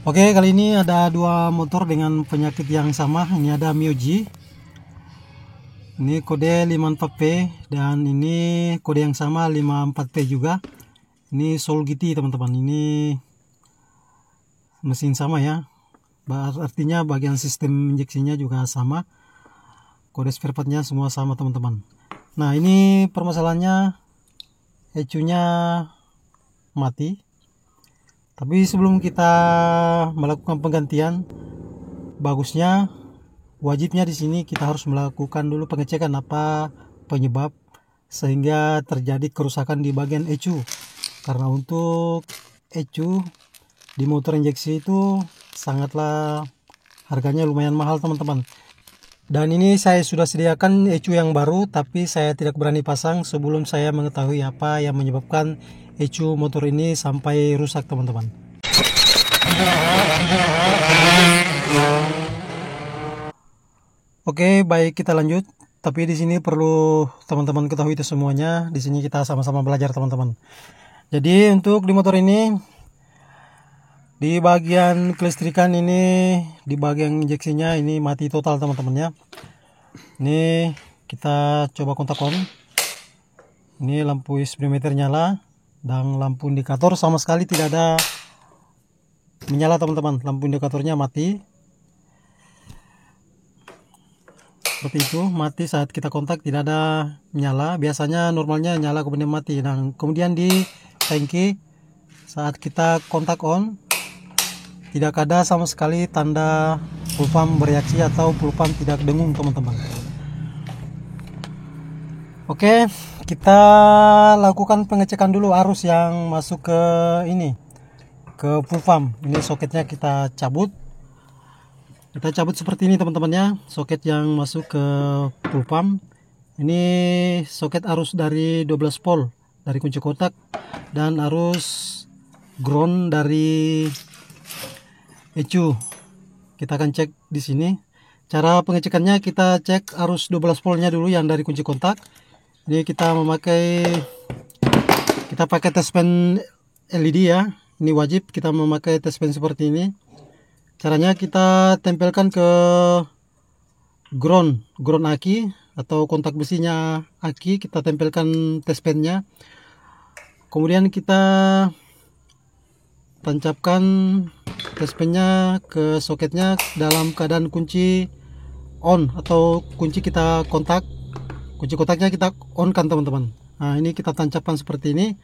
Oke, kali ini ada dua motor dengan penyakit yang sama. Ini ada Mioji. Ini kode 54P dan ini kode yang sama 54P juga. Ini Solgiti teman-teman. Ini mesin sama ya. Artinya bagian sistem injeksinya juga sama. Kode spare partnya semua sama teman-teman. Nah, ini permasalahannya ECU-nya mati. Tapi sebelum kita melakukan penggantian, bagusnya wajibnya di sini kita harus melakukan dulu pengecekan apa penyebab sehingga terjadi kerusakan di bagian ECU. Karena untuk ECU di motor injeksi itu sangatlah harganya lumayan mahal teman-teman. Dan ini saya sudah sediakan ECU yang baru, tapi saya tidak berani pasang sebelum saya mengetahui apa yang menyebabkan ECU motor ini sampai rusak teman-teman. Oke, baik, kita lanjut. Tapi di sini perlu teman-teman ketahui itu semuanya. Di sini kita sama-sama belajar teman-teman. Jadi untuk di motor ini, di bagian kelistrikan ini, di bagian injeksinya ini mati total teman-teman ya. Ini kita coba kontak on. Ini lampu speedometer nyala dan lampu indikator sama sekali tidak ada menyala teman-teman. Lampu indikatornya mati. Seperti itu, mati saat kita kontak, tidak ada menyala. Biasanya normalnya nyala kemudian mati. Dan kemudian di tangki saat kita kontak on, tidak ada sama sekali tanda full pump bereaksi atau full pump tidak dengung teman-teman. Oke, kita lakukan pengecekan dulu arus yang masuk ke ini, ke full pump. Ini soketnya kita cabut. Kita cabut seperti ini teman-teman ya, soket yang masuk ke full pump. Ini soket arus dari 12 volt dari kunci kotak dan arus ground dari ECU. Kita akan cek di sini. Cara pengecekannya kita cek arus 12 voltnya dulu yang dari kunci kontak. Ini kita pakai test pen LED ya. Ini wajib kita memakai test pen seperti ini. Caranya kita tempelkan ke ground aki atau kontak besinya aki, kita tempelkan test pennya. Kemudian kita tancapkan test pennya ke soketnya dalam keadaan kunci on atau kunci kita kontak. Kunci kontaknya kita on kan teman-teman. Nah, ini kita tancapkan seperti ini.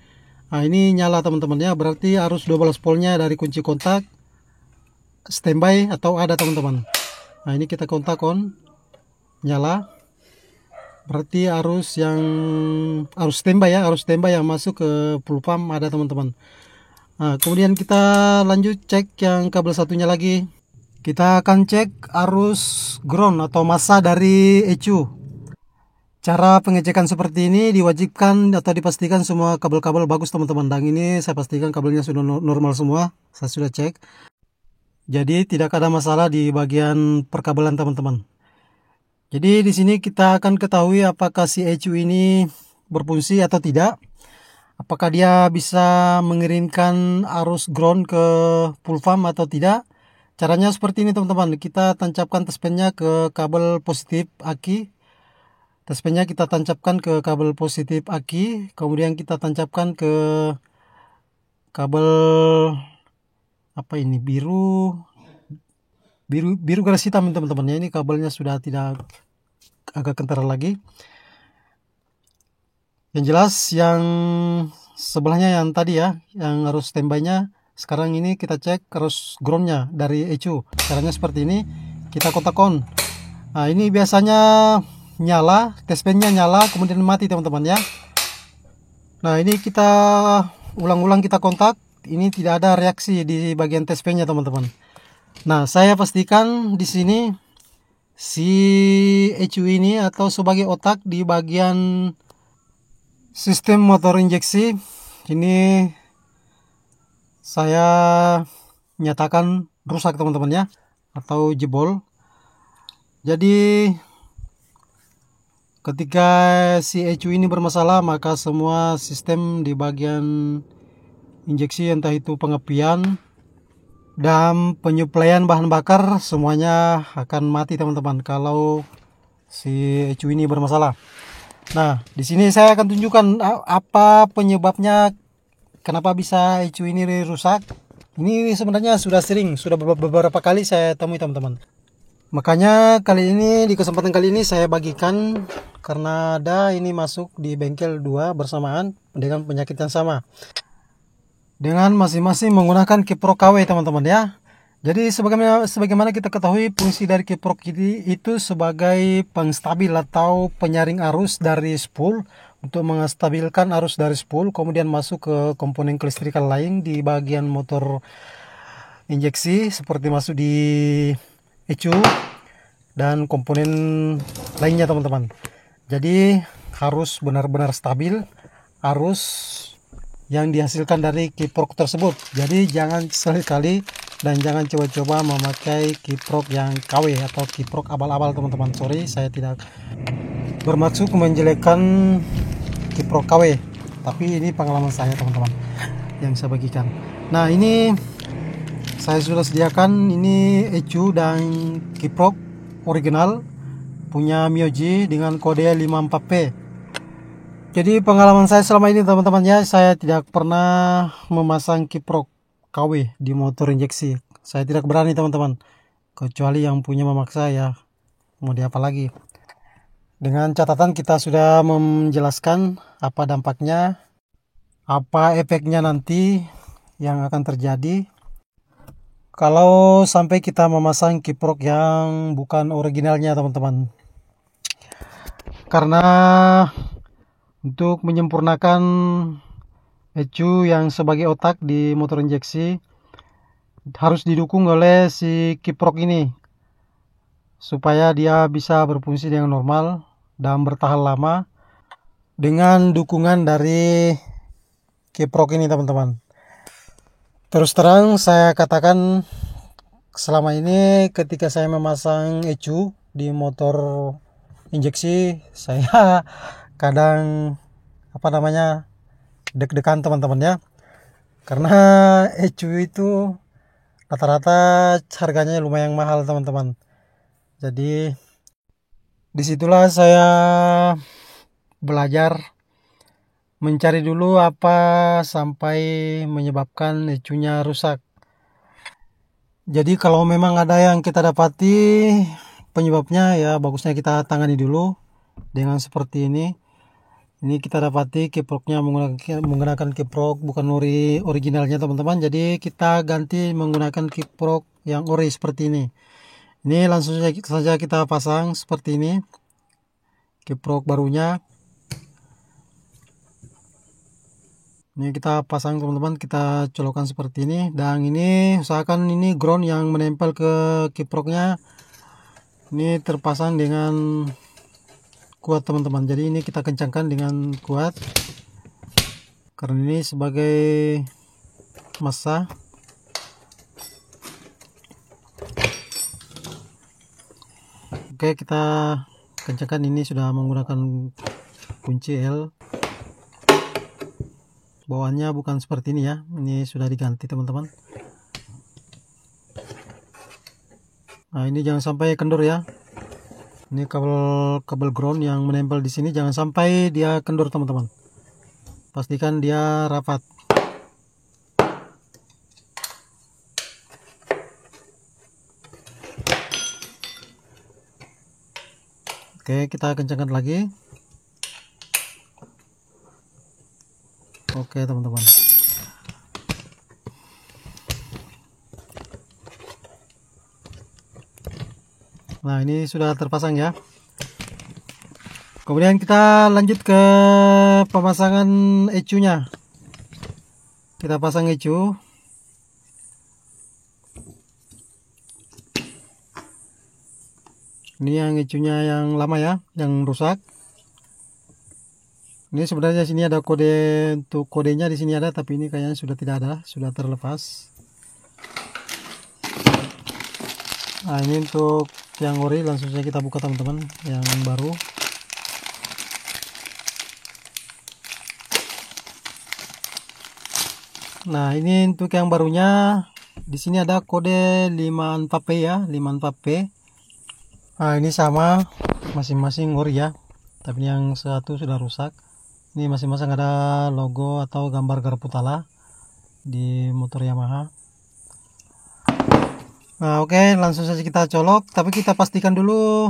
Nah, ini nyala teman-teman ya, berarti arus 12 voltnya dari kunci kontak standby atau ada teman-teman. Nah, ini kita kontak on, nyala. Berarti arus standby ya, arus standby yang masuk ke full pump ada teman-teman. Nah, kemudian kita lanjut cek yang kabel satunya lagi. Kita akan cek arus ground atau massa dari ECU. Cara pengecekan seperti ini diwajibkan atau dipastikan semua kabel-kabel bagus teman-teman. Dan ini saya pastikan kabelnya sudah normal semua. Saya sudah cek. Jadi tidak ada masalah di bagian perkabelan teman-teman. Jadi di sini kita akan ketahui apakah si ECU ini berfungsi atau tidak. Apakah dia bisa mengirimkan arus ground ke full pump atau tidak. Caranya seperti ini teman-teman. Kita tancapkan test pennya ke kabel positif aki. Test pennya kita tancapkan ke kabel positif aki. Kemudian kita tancapkan ke kabel apa ini, biru garis hitam teman-teman ya. Ini kabelnya sudah tidak agak kental lagi. Yang jelas yang sebelahnya yang tadi ya, yang arus standby-nya, sekarang ini kita cek arus groundnya dari ECU. Caranya seperti ini, kita kontak on. Nah, ini biasanya nyala, test pen-nya nyala kemudian mati teman-teman ya. Nah, ini kita ulang-ulang kita kontak, ini tidak ada reaksi di bagian test pen-nya teman-teman. Nah, saya pastikan di sini si ECU ini atau sebagai otak di bagian sistem motor injeksi ini saya nyatakan rusak teman-teman ya, atau jebol. Jadi ketika si ECU ini bermasalah, maka semua sistem di bagian injeksi entah itu pengapian dan penyuplaian bahan bakar semuanya akan mati teman-teman kalau si ECU ini bermasalah. Nah, di sini saya akan tunjukkan apa penyebabnya kenapa bisa ECU ini rusak. Ini sebenarnya sudah beberapa kali saya temui teman-teman. Makanya di kesempatan kali ini saya bagikan karena ada ini masuk di bengkel 2 bersamaan dengan penyakit yang sama. Dengan masing-masing menggunakan kiprok KW teman-teman ya. Jadi sebagaimana kita ketahui fungsi dari kiprok ini itu sebagai pengstabil atau penyaring arus dari spool untuk menstabilkan arus dari spool kemudian masuk ke komponen kelistrikan lain di bagian motor injeksi seperti masuk di ECU dan komponen lainnya teman-teman. Jadi harus benar-benar stabil arus yang dihasilkan dari kiprok tersebut. Jadi jangan sekali-kali dan jangan coba-coba memakai kiprok yang KW atau kiprok abal-abal teman-teman. Sorry, saya tidak bermaksud menjelekkan kiprok KW, tapi ini pengalaman saya teman-teman yang saya bagikan. Nah, ini saya sudah sediakan ini ECU dan kiprok original punya Myoji dengan kode 54P. Jadi pengalaman saya selama ini teman-teman ya, saya tidak pernah memasang kiprok KW di motor injeksi. Saya tidak berani teman-teman, kecuali yang punya memaksa ya, mau diapa lagi. Dengan catatan kita sudah menjelaskan apa dampaknya, apa efeknya nanti yang akan terjadi kalau sampai kita memasang kiprok yang bukan originalnya teman-teman. Karena untuk menyempurnakan ECU yang sebagai otak di motor injeksi harus didukung oleh si kiprok ini supaya dia bisa berfungsi dengan normal dan bertahan lama dengan dukungan dari kiprok ini teman-teman. Terus terang saya katakan selama ini ketika saya memasang ECU di motor injeksi saya kadang deg-degan teman-teman ya, karena ECU itu rata-rata harganya lumayan mahal teman-teman. Jadi disitulah saya belajar mencari dulu apa sampai menyebabkan ECU-nya rusak. Jadi kalau memang ada yang kita dapati penyebabnya, ya bagusnya kita tangani dulu dengan seperti ini. Ini kita dapati kiproknya menggunakan kiprok bukan originalnya teman-teman. Jadi kita ganti menggunakan kiprok yang ori seperti ini. Ini langsung saja kita pasang seperti ini kiprok barunya. Ini kita pasang teman-teman, kita colokkan seperti ini. Dan ini usahakan ini ground yang menempel ke kiproknya ini terpasang dengan kuat teman-teman. Jadi ini kita kencangkan dengan kuat karena ini sebagai massa. Oke, kita kencangkan. Ini sudah menggunakan kunci L. Bawaannya bukan seperti ini ya, ini sudah diganti teman-teman. Nah, ini jangan sampai kendor ya. Ini kabel ground yang menempel di sini jangan sampai dia kendor teman-teman. Pastikan dia rapat. Oke, kita kencangkan lagi. Oke teman-teman. Nah, ini sudah terpasang ya. Kemudian kita lanjut ke pemasangan ECU-nya. Kita pasang ECU. Ini yang ECU-nya yang lama ya, yang rusak. Ini sebenarnya sini ada kode, untuk kodenya di sini ada, tapi ini kayaknya sudah tidak ada, sudah terlepas. Nah, ini untuk yang ori, langsung saja kita buka teman-teman, yang baru. Nah, ini untuk yang barunya di sini ada kode 54P ya, 54P. Nah, ini sama masing-masing ori ya. Tapi yang satu sudah rusak. Ini masing-masing ada logo atau gambar Garputala di motor Yamaha. Nah, oke, langsung saja kita colok, tapi kita pastikan dulu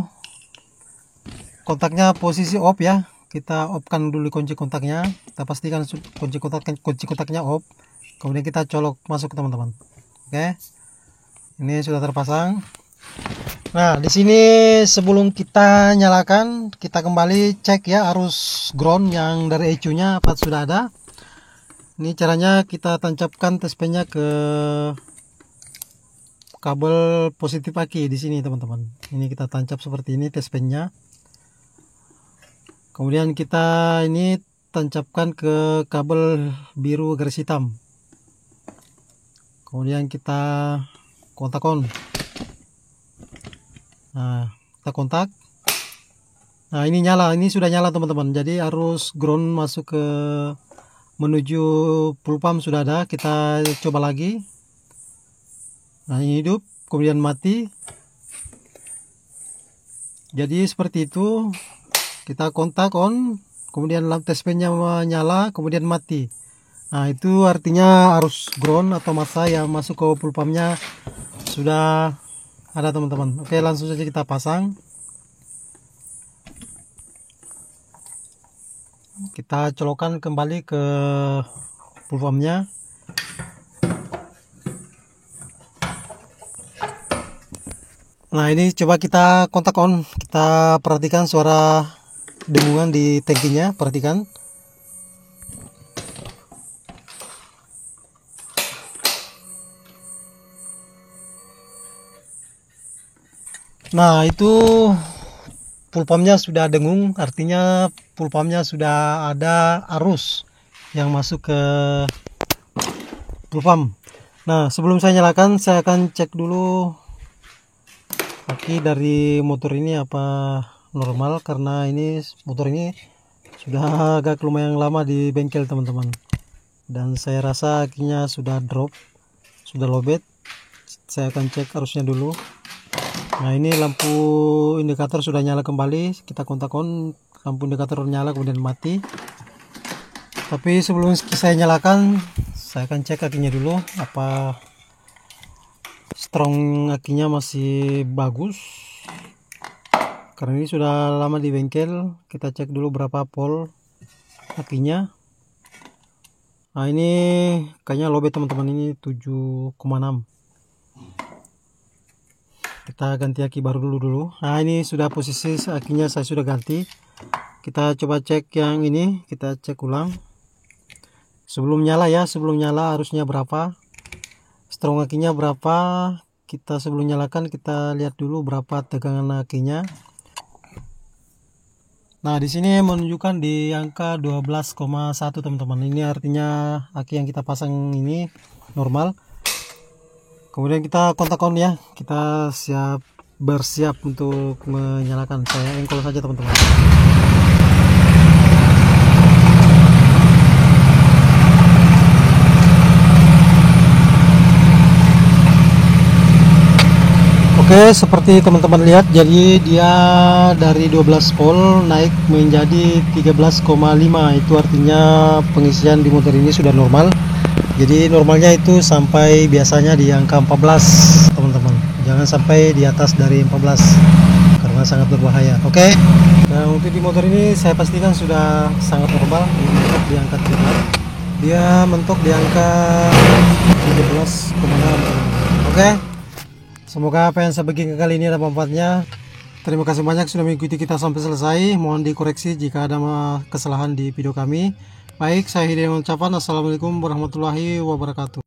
kontaknya posisi off ya. Kita off-kan dulu kunci kontaknya. Kita pastikan kunci kontaknya off. Kemudian kita colok masuk, teman-teman. Oke. Ini sudah terpasang. Nah, di sini sebelum kita nyalakan, kita kembali cek ya arus ground yang dari ECU-nya apa sudah ada. Ini caranya kita tancapkan tespennya ke kabel positif aki di sini, teman-teman. Ini kita tancap seperti ini tespennya. Kemudian kita ini tancapkan ke kabel biru garis hitam. Kemudian kita kontak on. Nah, kita kontak. Nah, ini nyala, ini sudah nyala, teman-teman. Jadi arus ground masuk ke menuju full pump sudah ada. Kita coba lagi. Nah, ini hidup, kemudian mati. Jadi seperti itu. Kita kontak on, kemudian lampu tespennya menyala, kemudian mati. Nah, itu artinya arus ground atau massa yang masuk ke full pumpnya sudah ada, teman-teman. Oke, langsung saja kita pasang. Kita colokkan kembali ke full pumpnya. Nah, ini coba kita kontak on. Kita perhatikan suara dengungan di tangkinya, perhatikan. Nah, itu full pumpnya sudah dengung, artinya full pumpnya sudah ada arus yang masuk ke full pump. Nah, sebelum saya nyalakan, saya akan cek dulu aki dari motor ini apa normal, karena ini motor ini sudah agak lumayan lama di bengkel, teman-teman, dan saya rasa akinya sudah drop, sudah lowbat. Saya akan cek arusnya dulu. Nah, ini lampu indikator sudah nyala kembali. Kita kontak on, lampu indikator nyala kemudian mati. Tapi sebelum saya nyalakan, saya akan cek akinya dulu apa strong akinya masih bagus. Karena ini sudah lama di bengkel, kita cek dulu berapa volt akinya. Nah, ini kayaknya lowbat, teman-teman, ini 7,6. Kita ganti aki baru dulu. Nah, ini sudah posisi akinya saya sudah ganti. Kita coba cek yang ini, kita cek ulang. Sebelum nyala ya, sebelum nyala harusnya berapa, strong akinya berapa. Kita sebelum nyalakan kita lihat dulu berapa tegangan akinya. Nah, di sini menunjukkan di angka 12,1, teman-teman. Ini artinya aki yang kita pasang ini normal. Kemudian kita kontak on ya. Kita bersiap untuk menyalakan. Saya engkol saja, teman-teman. Oke, seperti teman-teman lihat, jadi dia dari 12 volt naik menjadi 13,5. Itu artinya pengisian di motor ini sudah normal. Jadi normalnya itu sampai biasanya di angka 14, teman-teman. Jangan sampai di atas dari 14 karena sangat berbahaya. Oke. Nah, untuk di motor ini saya pastikan sudah sangat normal, mentok di angka 3. Dia mentok di angka 13,6. Oke. Semoga apa yang saya bagikan kali ini ada manfaatnya. Terima kasih banyak sudah mengikuti kita sampai selesai. Mohon dikoreksi jika ada kesalahan di video kami. Baik, saya Hidayat mengucapkan assalamualaikum warahmatullahi wabarakatuh.